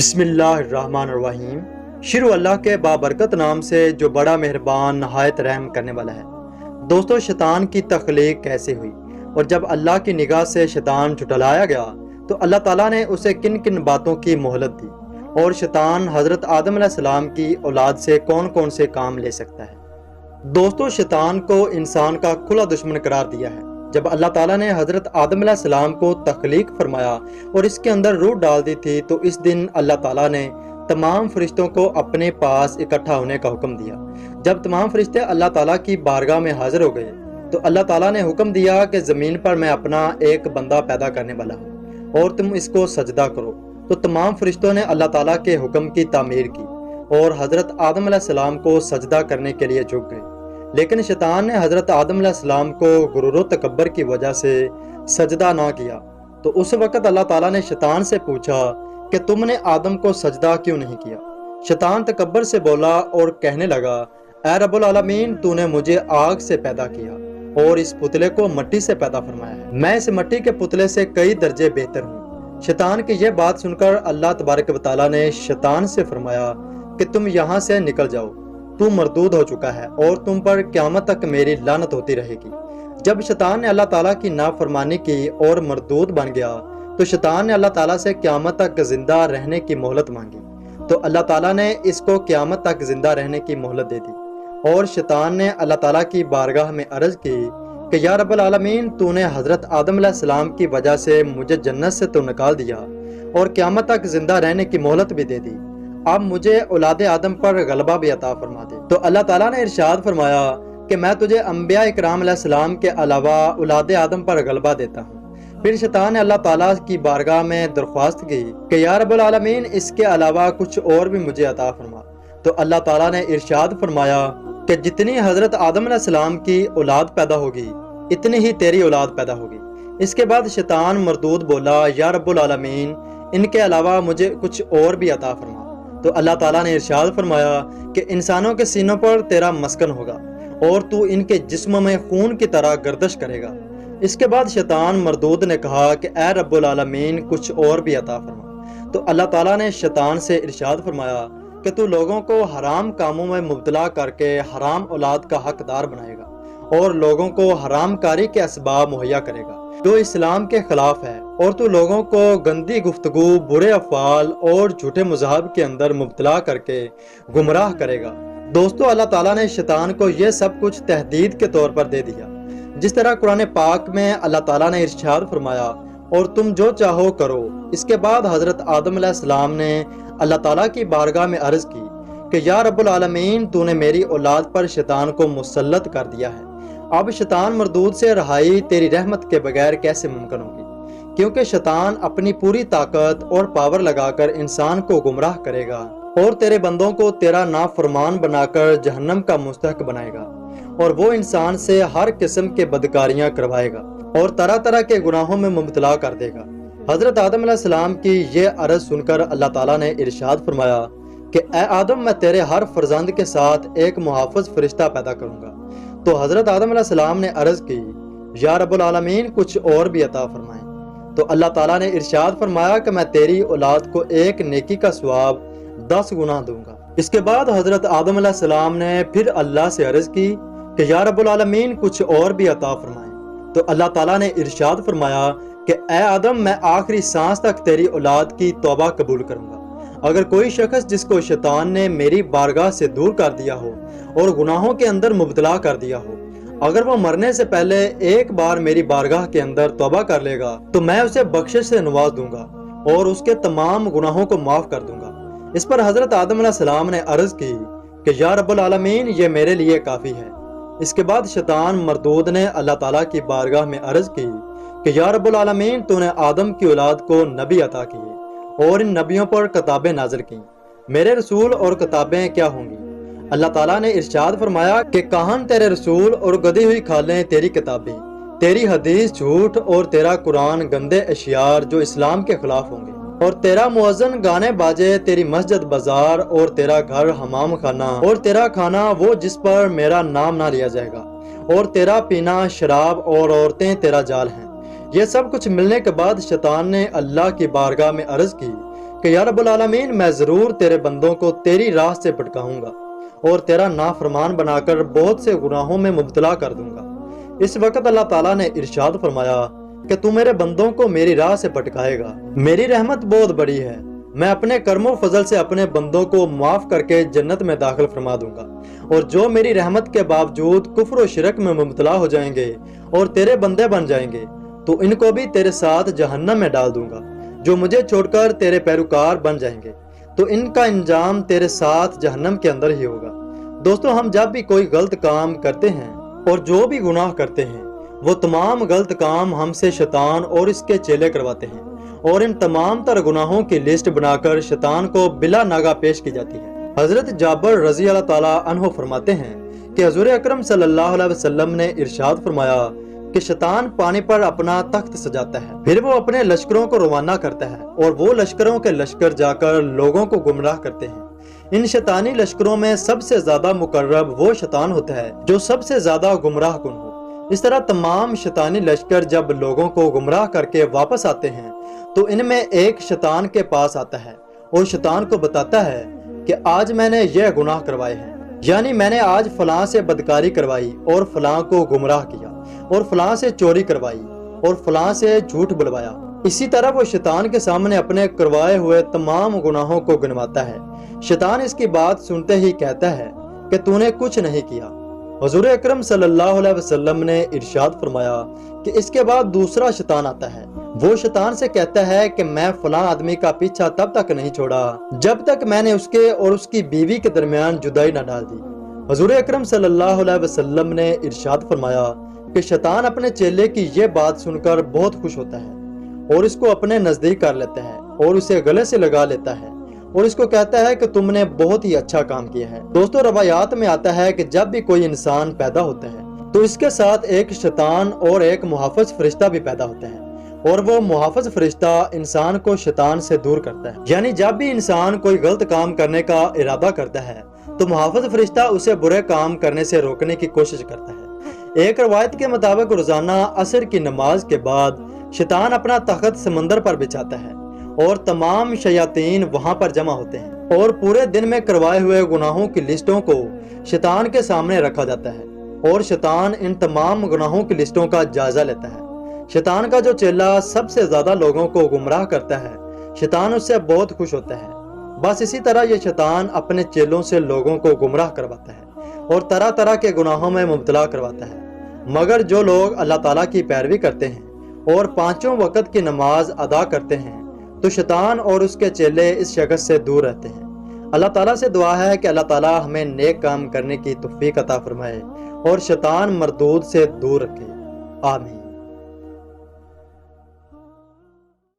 بسم اللہ الرحمن الرحیم۔ شروع اللہ کے بابرکت نام سے جو بڑا مہربان نہایت رحم کرنے والا ہے۔ دوستو، شیطان کی تخلیق کیسے ہوئی اور جب اللہ کی نگاہ سے شیطان جھٹلایا گیا تو اللہ تعالیٰ نے اسے کن کن باتوں کی مہلت دی، اور شیطان حضرت آدم علیہ السلام کی اولاد سے کون کون سے کام لے سکتا ہے۔ دوستو، شیطان کو انسان کا کھلا دشمن قرار دیا ہے۔ جب اللہ تعالیٰ نے حضرت آدم علیہ السلام کو تخلیق فرمایا اور اس کے اندر روح ڈال دی تھی تو اس دن اللہ تعالیٰ نے تمام فرشتوں کو اپنے پاس اکٹھا ہونے کا حکم دیا۔ جب تمام فرشتے اللہ تعالیٰ کی بارگاہ میں حاضر ہو گئے تو اللہ تعالیٰ نے حکم دیا کہ زمین پر میں اپنا ایک بندہ پیدا کرنے والا ہوں اور تم اس کو سجدہ کرو۔ تو تمام فرشتوں نے اللہ تعالیٰ کے حکم کی تعمیر کی اور حضرت آدم علیہ السلام کو سجدہ کرنے کے لیے جھک گئے، لیکن شیطان نے حضرت آدم علیہ السلام کو غرور و تکبر کی وجہ سے سجدہ نہ کیا۔ تو اس وقت اللہ تعالیٰ نے شیطان سے پوچھا کہ تم نے آدم کو سجدہ کیوں نہیں کیا؟ شیطان تکبر سے بولا اور کہنے لگا، اے رب العالمین، تو نے مجھے آگ سے پیدا کیا اور اس پتلے کو مٹی سے پیدا فرمایا ہے، میں اس مٹی کے پتلے سے کئی درجے بہتر ہوں۔ شیطان کی یہ بات سن کر اللہ تبارک و تعالیٰ نے شیطان سے فرمایا کہ تم یہاں سے نکل جاؤ، تو مردود ہو چکا ہے اور تم پر قیامت تک میری لعنت ہوتی رہے گی۔ جب شیطان نے اللہ تعالیٰ کی نافرمانی کی اور مردود بن گیا تو شیطان نے اللہ تعالیٰ سے قیامت تک زندہ رہنے کی مہلت مانگی، تو اللہ تعالیٰ نے اس کو قیامت تک زندہ رہنے کی مہلت دے دی، اور شیطان نے اللہ تعالیٰ کی بارگاہ میں عرض کی کہ یا رب العالمین، تو نے حضرت آدم علیہ السلام کی وجہ سے مجھے جنت سے تو نکال دیا اور قیامت تک زندہ رہنے کی مہلت بھی دے دی، اب مجھے اولاد آدم پر غلبہ بھی عطا فرما دے۔ تو اللہ تعالیٰ نے ارشاد فرمایا کہ میں تجھے انبیاء اکرام علیہ السلام کے علاوہ اولاد آدم پر غلبہ دیتا ہوں۔ پھر شیطان نے اللہ تعالیٰ کی بارگاہ میں درخواست کی کہ یا رب العالمین، اس کے علاوہ کچھ اور بھی مجھے عطا فرما۔ تو اللہ تعالیٰ نے ارشاد فرمایا کہ جتنی حضرت آدم علیہ السلام کی اولاد پیدا ہوگی اتنی ہی تیری اولاد پیدا ہوگی۔ اس کے بعد شیطان مردود بولا، یا رب العالمین، ان کے علاوہ مجھے کچھ اور بھی عطا فرما۔ تو اللہ تعالیٰ نے ارشاد فرمایا کہ انسانوں کے سینوں پر تیرا مسکن ہوگا اور تو ان کے جسم میں خون کی طرح گردش کرے گا۔ اس کے بعد شیطان مردود نے کہا کہ اے رب العالمین، کچھ اور بھی عطا فرما۔ تو اللہ تعالیٰ نے شیطان سے ارشاد فرمایا کہ تو لوگوں کو حرام کاموں میں مبتلا کر کے حرام اولاد کا حقدار بنائے گا اور لوگوں کو حرام کاری کے اسباب مہیا کرے گا جو اسلام کے خلاف ہے، اور تو لوگوں کو گندی گفتگو، برے افعال اور جھوٹے مذاہب کے اندر مبتلا کر کے گمراہ کرے گا۔ دوستو، اللہ تعالیٰ نے شیطان کو یہ سب کچھ تہدید کے طور پر دے دیا، جس طرح قرآن پاک میں اللہ تعالیٰ نے ارشاد فرمایا، اور تم جو چاہو کرو۔ اس کے بعد حضرت آدم علیہ السلام نے اللہ تعالیٰ کی بارگاہ میں عرض کی کہ یا رب العالمین، تو نے میری اولاد پر شیطان کو مسلط کر دیا ہے، اب شیطان مردود سے رہائی تیری رحمت کے بغیر کیسے ممکن ہوگی؟ کیونکہ شیطان اپنی پوری طاقت اور پاور لگا کر انسان کو گمراہ کرے گا اور تیرے بندوں کو تیرا نافرمان بنا کر جہنم کا مستحق بنائے گا، اور وہ انسان سے ہر قسم کے بدکاریاں کروائے گا اور طرح طرح کے گناہوں میں مبتلا کر دے گا۔ حضرت آدم علیہ السلام کی یہ عرض سن کر اللہ تعالیٰ نے ارشاد فرمایا کہ اے آدم، میں تیرے ہر فرزند کے ساتھ ایک محافظ فرشتہ پیدا کروں گا۔ تو حضرت آدم علیہ السلام نے عرض کی، یا رب العالمین، کچھ اور بھی عطا فرمائیں۔ تو اللہ تعالیٰ نے ارشاد فرمایا کہ میں تیری اولاد کو ایک نیکی کا ثواب 10 گنا دوں گا۔ اس کے بعد حضرت آدم علیہ السلام نے پھر اللہ سے عرض کی کہ یا رب العالمین، کچھ اور بھی عطا فرمائیں۔ تو اللہ تعالیٰ نے ارشاد فرمایا کہ اے آدم، میں آخری سانس تک تیری اولاد کی توبہ قبول کروں گا۔ اگر کوئی شخص جس کو شیطان نے میری بارگاہ سے دور کر دیا ہو اور گناہوں کے اندر مبتلا کر دیا ہو، اگر وہ مرنے سے پہلے ایک بار میری بارگاہ کے اندر توبہ کر لے گا تو میں اسے بخشش سے نواز دوں گا اور اس کے تمام گناہوں کو معاف کر دوں گا۔ اس پر حضرت آدم علیہ السلام نے عرض کی کہ یا رب العالمین، یہ میرے لیے کافی ہے۔ اس کے بعد شیطان مردود نے اللہ تعالیٰ کی بارگاہ میں عرض کی کہ یا رب العالمین، تو نے آدم کی اولاد کو نبی عطا کیے اور ان نبیوں پر کتابیں نازل کیں، میرے رسول اور کتابیں کیا ہوں گی؟ اللہ تعالیٰ نے ارشاد فرمایا کہ کہن تیرے رسول اور گدی ہوئی کھالیں تیری کتابیں، تیری حدیث جھوٹ اور تیرا قرآن گندے اشعار جو اسلام کے خلاف ہوں گے، اور تیرا مؤذن گانے باجے تیری مسجد بازار، اور تیرا گھر حمام خانہ، اور تیرا کھانا وہ جس پر میرا نام نہ لیا جائے گا، اور تیرا پینا شراب اور عورتیں تیرا جال ہیں۔ یہ سب کچھ ملنے کے بعد شیطان نے اللہ کی بارگاہ میں عرض کی کہ یا رب العالمین میں ضرور تیرے بندوں کو تیری راہ سے بھٹکاؤں گا اور تیرا نافرمان بنا کر بہت سے گناہوں میں مبتلا کر دوں گا۔ اس وقت اللہ تعالیٰ نے ارشاد فرمایا کہ تو میرے بندوں کو میری راہ سے بھٹکائے گا، میری رحمت بہت بڑی ہے، میں اپنے کرم و فضل سے اپنے بندوں کو معاف کر کے جنت میں داخل فرما دوں گا، اور جو میری رحمت کے باوجود کفر و شرک میں مبتلا ہو جائیں گے اور تیرے بندے بن جائیں گے تو ان کو بھی تیرے ساتھ جہنم میں ڈال دوں گا۔ جو مجھے چھوڑ کر تیرے پیروکار بن جائیں گے تو ان کا انجام تیرے ساتھ جہنم کے اندر ہی ہوگا۔ دوستو، ہم جب بھی کوئی غلط کام کرتے ہیں اور جو بھی گناہ کرتے ہیں، وہ تمام غلط کام ہم سے شیطان اور اس کے چیلے کرواتے ہیں، اور ان تمام تر گناہوں کی لسٹ بنا کر شیطان کو بلا ناغہ پیش کی جاتی ہے۔ حضرت جابر رضی اللہ تعالیٰ عنہ فرماتے ہیں کہ حضور اکرم صلی اللہ علیہ وسلم نے ارشاد فرمایا کہ شیطان پانی پر اپنا تخت سجاتا ہے، پھر وہ اپنے لشکروں کو روانہ کرتا ہے اور وہ لشکروں کے لشکر جا کر لوگوں کو گمراہ کرتے ہیں۔ ان شیطانی لشکروں میں سب سے زیادہ مقرب وہ شیطان ہوتا ہے جو سب سے زیادہ گمراہ کن ہو۔ اس طرح تمام شیطانی لشکر جب لوگوں کو گمراہ کر کے واپس آتے ہیں تو ان میں ایک شیطان کے پاس آتا ہے اور شیطان کو بتاتا ہے کہ آج میں نے یہ گناہ کروائے ہیں، یعنی میں نے آج فلاں سے بدکاری کروائی اور فلاں کو گمراہ کیا اور فلاں سے چوری کروائی اور فلاں سے جھوٹ بلوایا۔ اسی طرح وہ شیطان کے سامنے اپنے کروائے ہوئے تمام گناہوں کو گنواتا ہے۔ شیطان اس کی بات سنتے ہی کہتا ہے کہ تو نے کچھ نہیں کیا۔ حضور اکرم صلی اللہ علیہ وسلم نے ارشاد فرمایا کہ اس کے بعد دوسرا شیطان آتا ہے۔ وہ شیطان سے کہتا ہے کہ میں فلاں آدمی کا پیچھا تب تک نہیں چھوڑا جب تک میں نے اس کے اور اس کی بیوی کے درمیان جدائی نہ ڈال دی۔ حضور اکرم صلی اللہ علیہ وسلم نے ارشاد فرمایا کہ شیطان اپنے چیلے کی یہ بات سن کر بہت خوش ہوتا ہے اور اس کو اپنے نزدیک کر لیتا ہے اور اسے گلے سے لگا لیتا ہے اور اس کو کہتا ہے کہ تم نے بہت ہی اچھا کام کیا ہے۔ دوستو، روایات میں آتا ہے کہ جب بھی کوئی انسان پیدا ہوتا ہے تو اس کے ساتھ ایک شیطان اور ایک محافظ فرشتہ بھی پیدا ہوتا ہے، اور وہ محافظ فرشتہ انسان کو شیطان سے دور کرتا ہے۔ یعنی جب بھی انسان کوئی غلط کام کرنے کا ارادہ کرتا ہے تو محافظ فرشتہ اسے برے کام کرنے سے روکنے کی کوشش کرتا ہے۔ ایک روایت کے مطابق روزانہ عصر کی نماز کے بعد شیطان اپنا تخت سمندر پر بچھاتا ہے اور تمام شیاطین وہاں پر جمع ہوتے ہیں، اور پورے دن میں کروائے ہوئے گناہوں کی لسٹوں کو شیطان کے سامنے رکھا جاتا ہے اور شیطان ان تمام گناہوں کی لسٹوں کا جائزہ لیتا ہے۔ شیطان کا جو چیلا سب سے زیادہ لوگوں کو گمراہ کرتا ہے، شیطان اس سے بہت خوش ہوتا ہے۔ بس اسی طرح یہ شیطان اپنے چیلوں سے لوگوں کو گمراہ کرواتا ہے اور طرح طرح کے گناہوں میں مبتلا کرواتا ہے۔ مگر جو لوگ اللہ تعالیٰ کی پیروی کرتے ہیں اور پانچوں وقت کی نماز ادا کرتے ہیں تو شیطان اور اس کے چیلے اس شخص سے دور رہتے ہیں۔ اللہ تعالیٰ سے دعا ہے کہ اللہ تعالیٰ ہمیں نیک کام کرنے کی توفیق عطا فرمائے اور شیطان مردود سے دور رکھے۔ آمین۔